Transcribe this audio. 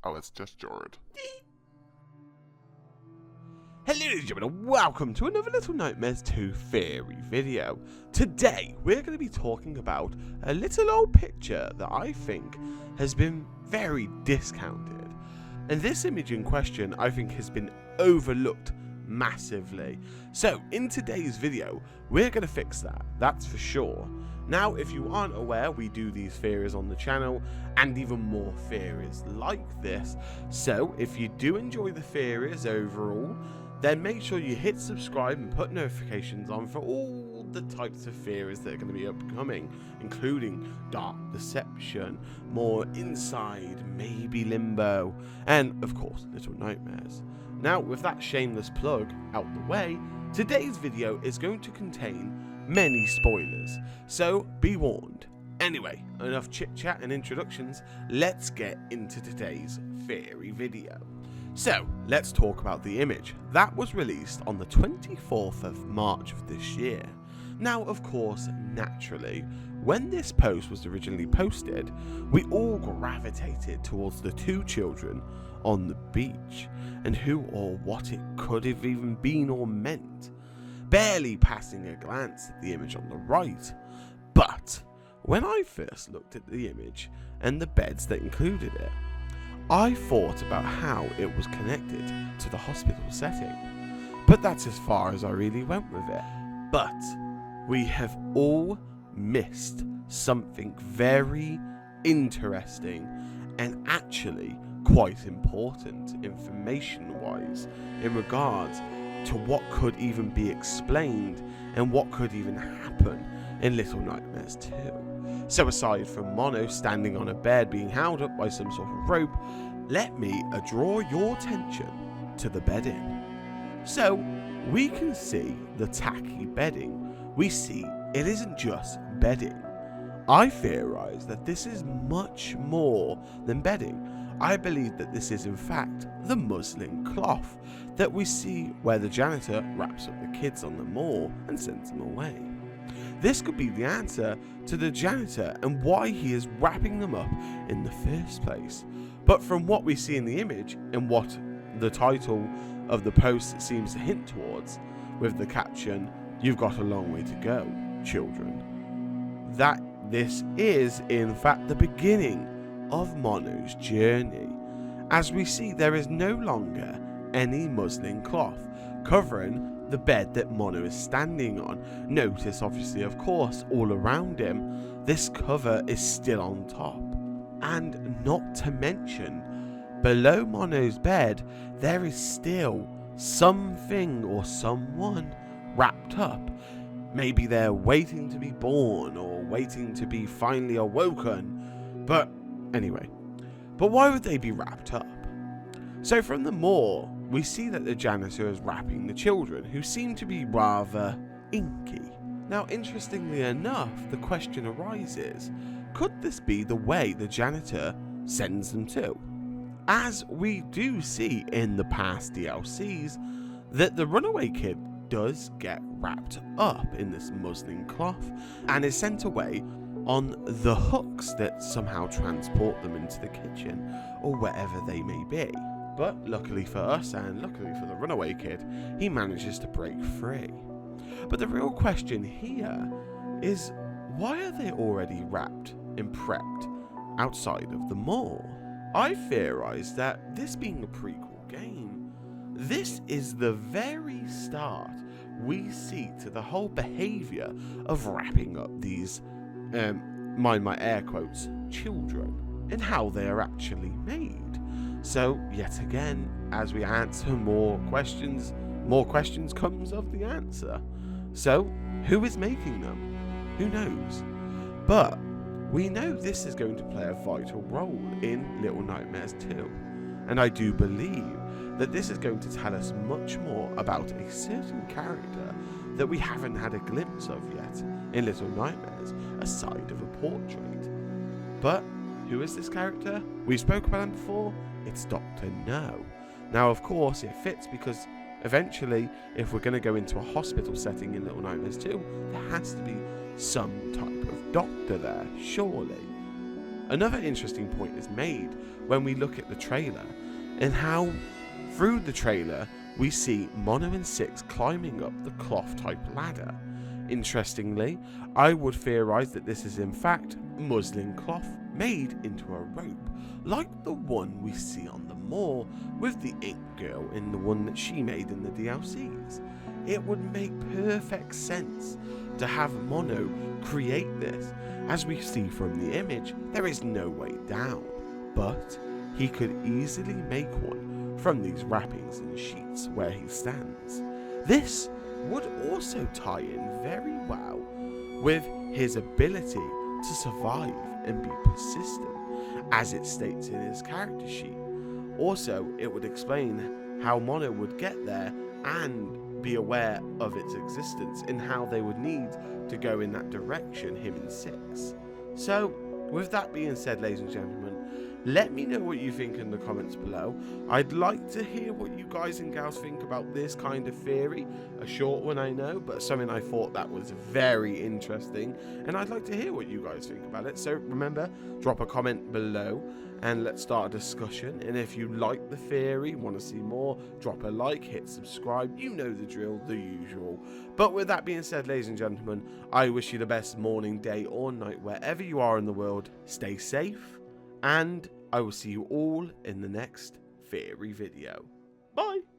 Oh, it's just Jord. Hello ladies and gentlemen, and welcome to another Little Nightmares 2 theory video. Today we're going to be talking about a little old picture that I think has been very discounted. And this image in question I think has been overlooked massively. So in today's video we're going to fix that, that's for sure. Now if you aren't aware, we do these theories on the channel and even more theories like this. So if you do enjoy the theories overall, then make sure you hit subscribe and put notifications on for all the types of theories that are going to be upcoming, including Dark Deception, more Inside, maybe Limbo, and of course Little Nightmares. Now with that shameless plug out the way, today's video is going to contain many spoilers, so be warned. Anyway, enough chit chat and introductions, let's get into today's theory video. So, let's talk about the image. That was released on the 24th of March of this year. Now, of course, naturally, when this post was originally posted, we all gravitated towards the two children on the beach, and who or what it could have even been or meant, barely passing a glance at the image on the right. But, when I first looked at the image and the beds that included it, I thought about how it was connected to the hospital setting, but that's as far as I really went with it. But we have all missed something very interesting and actually quite important information-wise in regards to what could even be explained and what could even happen in Little Nightmares 2. So aside from Mono standing on a bed being held up by some sort of rope, let me draw your attention to the bedding. So we can see the tacky bedding. We see it isn't just bedding. I theorize that this is much more than bedding. I believe that this is in fact the muslin cloth that we see where the janitor wraps up the kids on the moor and sends them away. This could be the answer to the janitor and why he is wrapping them up in the first place. But from what we see in the image and what the title of the post seems to hint towards, with the caption, "You've got a long way to go, children," that this is in fact the beginning of Mono's journey. As we see, there is no longer any muslin cloth covering the bed that Mono is standing on. Notice obviously, of course, all around him this cover is still on top, and not to mention below Mono's bed there is still something or someone wrapped up. Maybe they're waiting to be born or waiting to be finally awoken, but anyway, but why would they be wrapped up? So from the moor, we see that the janitor is wrapping the children, who seem to be rather inky. Now, interestingly enough, the question arises, could this be the way the janitor sends them to? As we do see in the past DLCs, that the runaway kid does get wrapped up in this muslin cloth and is sent away on the hooks that somehow transport them into the kitchen or wherever they may be. But luckily for us, and luckily for the runaway kid, he manages to break free. But the real question here is, why are they already wrapped and prepped outside of the mall? I theorize that this being a prequel game, this is the very start we see to the whole behaviour of wrapping up these, mind my air quotes, children, and how they are actually made. So, yet again, as we answer more questions comes of the answer. So, who is making them? Who knows? But we know this is going to play a vital role in Little Nightmares 2. And I do believe that this is going to tell us much more about a certain character that we haven't had a glimpse of yet in Little Nightmares, aside of a portrait. But who is this character? We spoke about him before. It's Dr. No. Now, of course, it fits because eventually, if we're going to go into a hospital setting in Little Nightmares 2, there has to be some type of doctor there, surely. Another interesting point is made when we look at the trailer and how through the trailer we see Mono and Six climbing up the cloth type ladder. Interestingly, I would theorise that this is in fact muslin cloth made into a rope, like the one we see on the mall with the Ink Girl in the one that she made in the DLCs. It would make perfect sense to have Mono create this. As we see from the image, there is no way down, but he could easily make one from these wrappings and sheets where he stands. This would also tie in very well with his ability to survive and be persistent, as it states in his character sheet. Also, it would explain how Mono would get there and be aware of its existence and how they would need to go in that direction, him and Six. So, with that being said, ladies and gentlemen, let me know what you think in the comments below. I'd like to hear what you guys and gals think about this kind of theory. A short one, I know, but something I thought that was very interesting. And I'd like to hear what you guys think about it. So remember, drop a comment below and let's start a discussion. And if you like the theory, want to see more, drop a like, hit subscribe. You know the drill, the usual. But with that being said, ladies and gentlemen, I wish you the best morning, day or night, wherever you are in the world. Stay safe. And I will see you all in the next theory video. Bye!